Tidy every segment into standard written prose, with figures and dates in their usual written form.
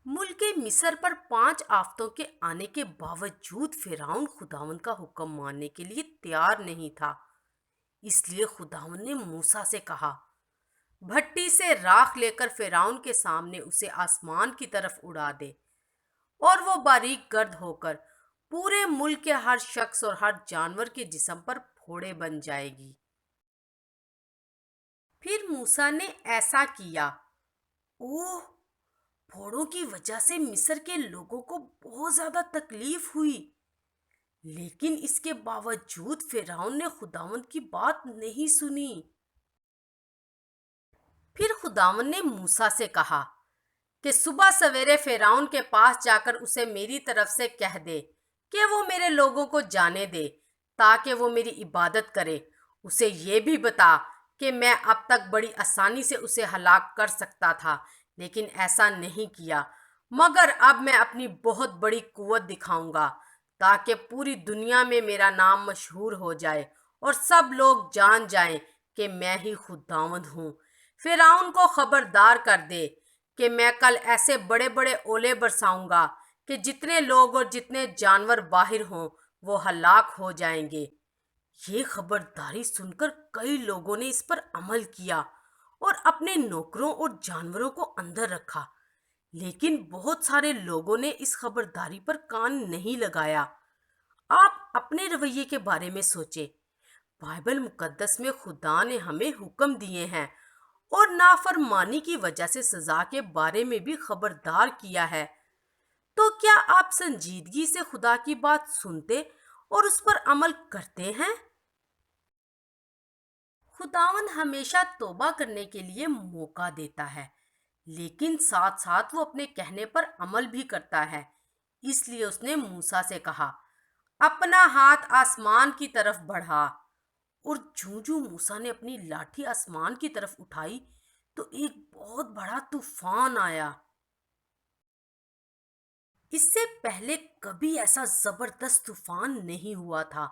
मुल्क मिस्र पर 5 आफतों के आने के बावजूद फिरौन खुदावंद का हुक्म मानने के लिए तैयार नहीं था। इसलिए खुदावंद ने मूसा से कहा, भट्टी से राख लेकर फिरौन के सामने उसे आसमान की तरफ उड़ा दे और वो बारीक गर्द होकर पूरे मुल्क के हर शख्स और हर जानवर के जिस्म पर फोड़े बन जाएगी। फिर मूसा ने ऐसा किया। ओह, फोड़ों की वजह से मिस्र के लोगों को बहुत ज्यादा तकलीफ हुई, लेकिन इसके बावजूद फिरौन ने खुदावंद की बात नहीं सुनी। फिर खुदावंद ने मूसा से कहा कि सुबह सवेरे फिरौन के पास जाकर उसे मेरी तरफ से कह दे कि वो मेरे लोगों को जाने दे ताकि वो मेरी इबादत करे। उसे ये भी बता कि मैं अब तक बड़ी आसानी से उसे हलाक कर सकता था, लेकिन ऐसा नहीं किया, मगर अब मैं अपनी बहुत बड़ी कुव्वत दिखाऊंगा ताकि पूरी दुनिया में मेरा नाम मशहूर हो जाए और सब लोग जान जाएं कि मैं ही खुदावंद हूँ। फिरौन को खबरदार कर दे कि मैं कल ऐसे बड़े बड़े ओले बरसाऊंगा कि जितने लोग और जितने जानवर बाहर हों वो हलाक हो जाएंगे। ये खबरदारी सुनकर कई लोगों ने इस पर अमल किया और अपने नौकरों और जानवरों को अंदर रखा, लेकिन बहुत सारे लोगों ने इस खबरदारी पर कान नहीं लगाया। आप अपने रवैये के बारे में सोचें। बाइबल मुकद्दस में खुदा ने हमें हुक्म दिए हैं और नाफरमानी की वजह से सजा के बारे में भी खबरदार किया है। तो क्या आप संजीदगी से खुदा की बात सुनते और उस पर अमल करते हैं? खुदावंद हमेशा तौबा करने के लिए मौका देता है, लेकिन साथ साथ वो अपने कहने पर अमल भी करता है। इसलिए उसने मूसा से कहा, अपना हाथ आसमान की तरफ बढ़ा। और जूं जूं मूसा ने अपनी लाठी आसमान की तरफ उठाई तो एक बहुत बड़ा तूफान आया। इससे पहले कभी ऐसा जबरदस्त तूफान नहीं हुआ था।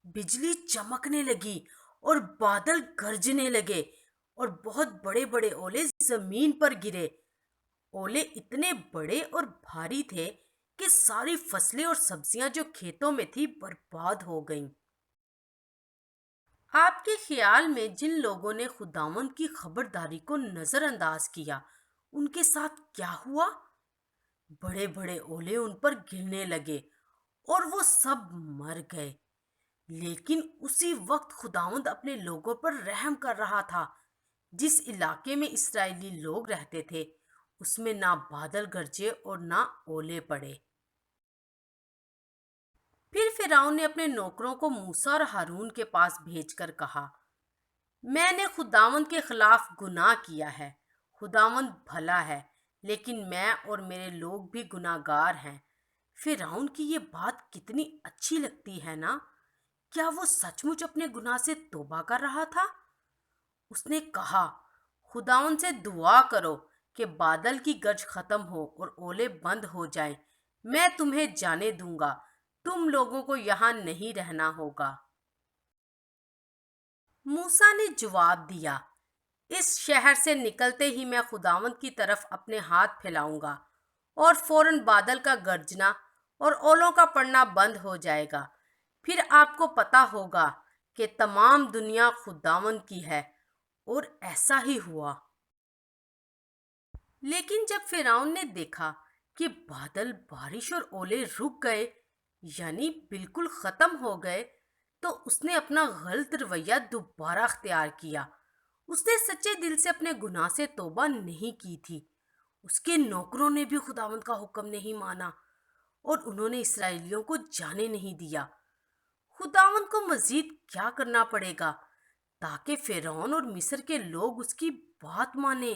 बिजली चमकने लगी और बादल गरजने लगे और बहुत बड़े बड़े ओले जमीन पर गिरे। ओले इतने बड़े और भारी थे कि सारी फसलें और सब्जियां जो खेतों में थी बर्बाद हो गईं। आपके ख्याल में जिन लोगों ने खुदावंद की खबरदारी को नजरअंदाज किया, उनके साथ क्या हुआ? बड़े बड़े ओले उन पर गिरने लगे और वो सब मर गए। लेकिन उसी वक्त खुदावंद अपने लोगों पर रहम कर रहा था। जिस इलाके में इस्राएली लोग रहते थे, उसमें ना बादल गरजे और ना ओले पड़े। फिर फिरौन ने अपने नौकरों को मूसा और हारून के पास भेजकर कहा, मैंने खुदावंद के खिलाफ गुनाह किया है। खुदावंद भला है, लेकिन मैं और मेरे लोग भी गुनाहगार हैं। फिरौन की ये बात कितनी अच्छी लगती है ना? क्या वो सचमुच अपने गुनाह से तौबा कर रहा था? उसने कहा, खुदावंद से दुआ करो कि बादल की गरज खत्म हो और ओले बंद हो जाएं। मैं तुम्हें जाने दूंगा, तुम लोगों को यहाँ नहीं रहना होगा। मूसा ने जवाब दिया, इस शहर से निकलते ही मैं खुदावंद की तरफ अपने हाथ फैलाऊंगा और फौरन बादल का गरजना और ओलों का पड़ना बंद हो जाएगा। फिर आपको पता होगा कि तमाम दुनिया खुदावंद की है। और ऐसा ही हुआ। लेकिन जब फिरौन ने देखा कि बादल, बारिश और ओले रुक गए, यानी बिल्कुल खत्म हो गए, तो उसने अपना गलत रवैया दोबारा अख्तियार किया। उसने सच्चे दिल से अपने गुनाह से तौबा नहीं की थी। उसके नौकरों ने भी खुदावंद का हुक्म नहीं माना और उन्होंने इसराइलियों को जाने नहीं दिया। खुदावंद को मजीद क्या करना पड़ेगा ताकि फिरौन और मिस्र के लोग उसकी बात माने?